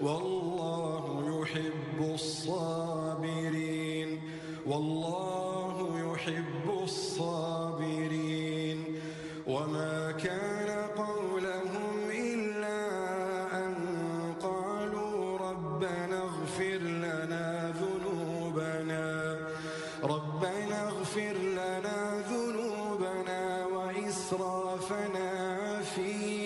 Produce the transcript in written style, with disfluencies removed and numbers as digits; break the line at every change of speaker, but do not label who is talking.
والله يحب الصابرين. والله يحب الصابرين. وما كان قولهم إلا أن قالوا ربنا اغفر لنا ذنوبنا وإسرافنا في